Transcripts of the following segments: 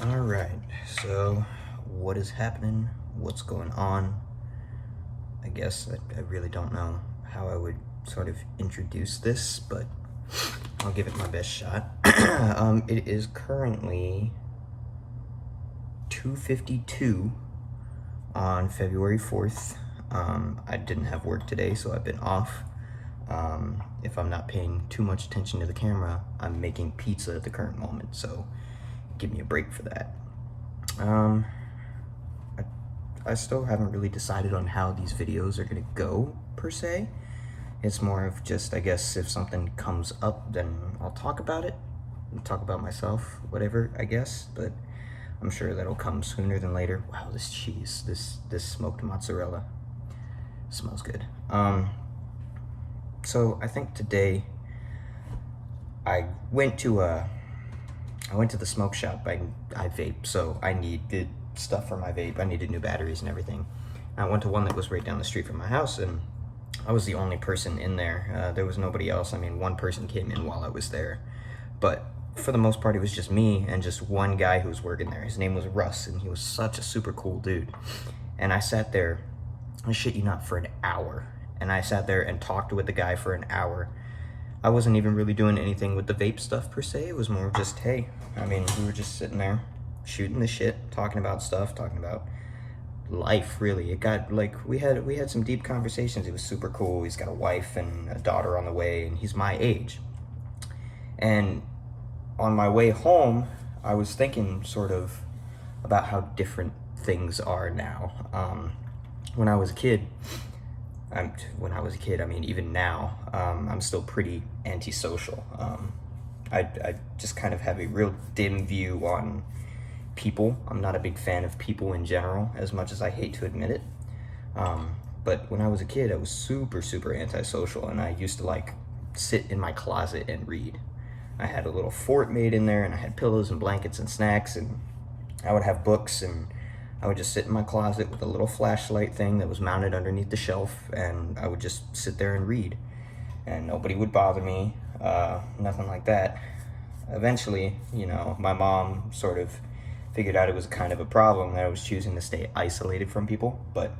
Alright, so what is happening? What's going on? I guess I really don't know how I would sort of introduce this, but I'll give it my best shot. It is currently 2:52 on February 4th. I didn't have work today, so I've been off. If I'm not paying too much attention to the camera, I'm making pizza at the current moment, so give me a break for that. Um, I still haven't really decided on how these videos are gonna go, per se. It's more of just, I guess, if something comes up, then I'll talk about it. I'll talk about myself, whatever, I guess, but I'm sure that'll come sooner than later. Wow, this cheese, this smoked mozzarella smells good. So I think today I went to the smoke shop. I vape, so I needed stuff for my vape. I needed new batteries and everything. I went to one that was right down the street from my house, and I was the only person in there. There was nobody else. I mean, one person came in while I was there, but for the most part, it was just me and just one guy who was working there. His name was Russ, and he was such a super cool dude. And I sat there, I shit you not, for an hour. And I sat there and talked with the guy for an hour. I wasn't even really doing anything with the vape stuff per se. It was more just, hey, I mean, we were just sitting there shooting the shit, talking about stuff, talking about life, really. It got like, we had some deep conversations. It was super cool. He's got a wife and a daughter on the way, and he's my age. And on my way home, I was thinking sort of about how different things are now. When I was a kid, I mean, even now, I'm still pretty antisocial. I just kind of have a real dim view on people. I'm not a big fan of people in general, as much as I hate to admit it. But when I was a kid, I was super, super antisocial, and I used to like sit in my closet and read. I had a little fort made in there, and I had pillows and blankets and snacks, and I would have books, and I would just sit in my closet with a little flashlight thing that was mounted underneath the shelf, and I would just sit there and read. And nobody would bother me, nothing like that. Eventually, my mom sort of figured out it was kind of a problem that I was choosing to stay isolated from people. But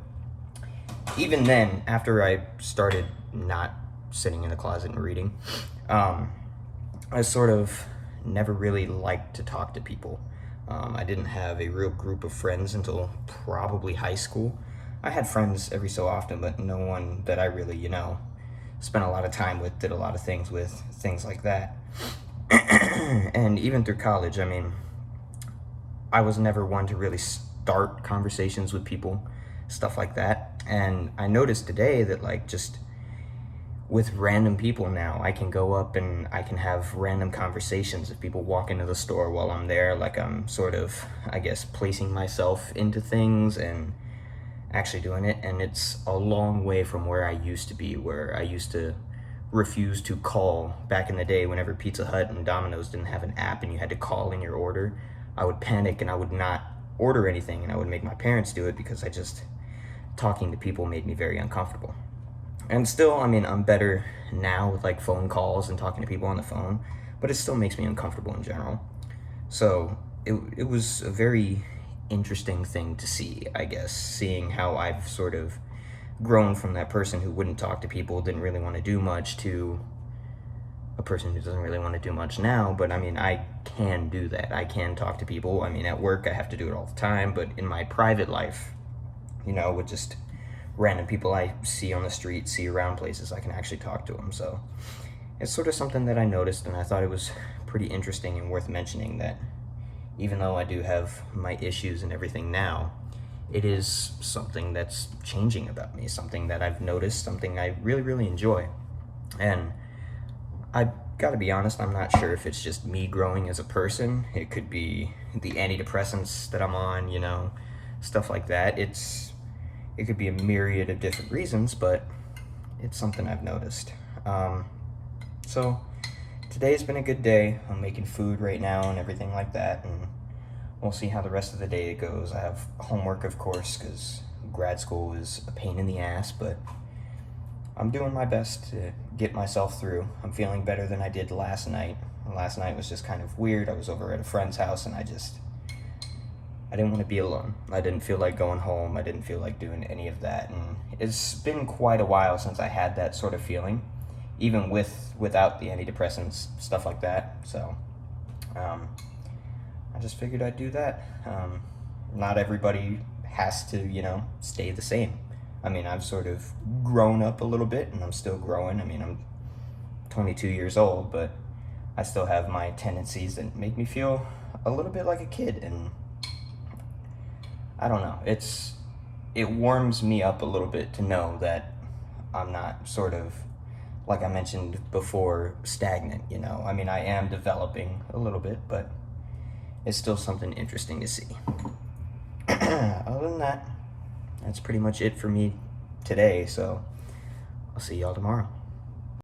even then, after I started not sitting in the closet and reading, I sort of never really liked to talk to people. I didn't have a real group of friends until probably high school. I had friends every so often, but no one that I really, spent a lot of time with, did a lot of things with, things like that. And even through college, I mean, I was never one to really start conversations with people, stuff like that. And I noticed today that, like, just with random people now, I can go up and I can have random conversations. If people walk into the store while I'm there, like, I'm sort of, I guess, placing myself into things and actually doing it. And it's a long way from where I used to be, where I used to refuse to call back in the day whenever Pizza Hut and Domino's didn't have an app and you had to call in your order. I would panic and I would not order anything, and I would make my parents do it because talking to people made me very uncomfortable. And still, I mean, I'm better now with like phone calls and talking to people on the phone, but it still makes me uncomfortable in general. So it was a very interesting thing to see, I guess, seeing how I've sort of grown from that person who wouldn't talk to people, didn't really want to do much, to a person who doesn't really want to do much now. But I mean, I can do that. I can talk to people. I mean, at work, I have to do it all the time, but in my private life, with just random people I see on the street, see around places, I can actually talk to them. So it's sort of something that I noticed, and I thought it was pretty interesting and worth mentioning, that even though I do have my issues and everything now, it is something that's changing about me, something that I've noticed, something I really, really enjoy. And I gotta be honest, I'm not sure if it's just me growing as a person. It could be the antidepressants that I'm on, stuff like that. It could be a myriad of different reasons, but it's something I've noticed. So today's been a good day. I'm making food right now and everything like that, and we'll see how the rest of the day goes. I have homework, of course, because grad school is a pain in the ass, but I'm doing my best to get myself through. I'm feeling better than I did last night. Last night was just kind of weird. I was over at a friend's house, and I didn't want to be alone. I didn't feel like going home. I didn't feel like doing any of that. And it's been quite a while since I had that sort of feeling, even without the antidepressants, stuff like that. So I just figured I'd do that. Not everybody has to, stay the same. I mean, I've sort of grown up a little bit, and I'm still growing. I mean, I'm 22 years old, but I still have my tendencies that make me feel a little bit like a kid, and I don't know. It warms me up a little bit to know that I'm not sort of, like I mentioned before, stagnant, I mean, I am developing a little bit, but it's still something interesting to see. Other than that, that's pretty much it for me today, so I'll see y'all tomorrow.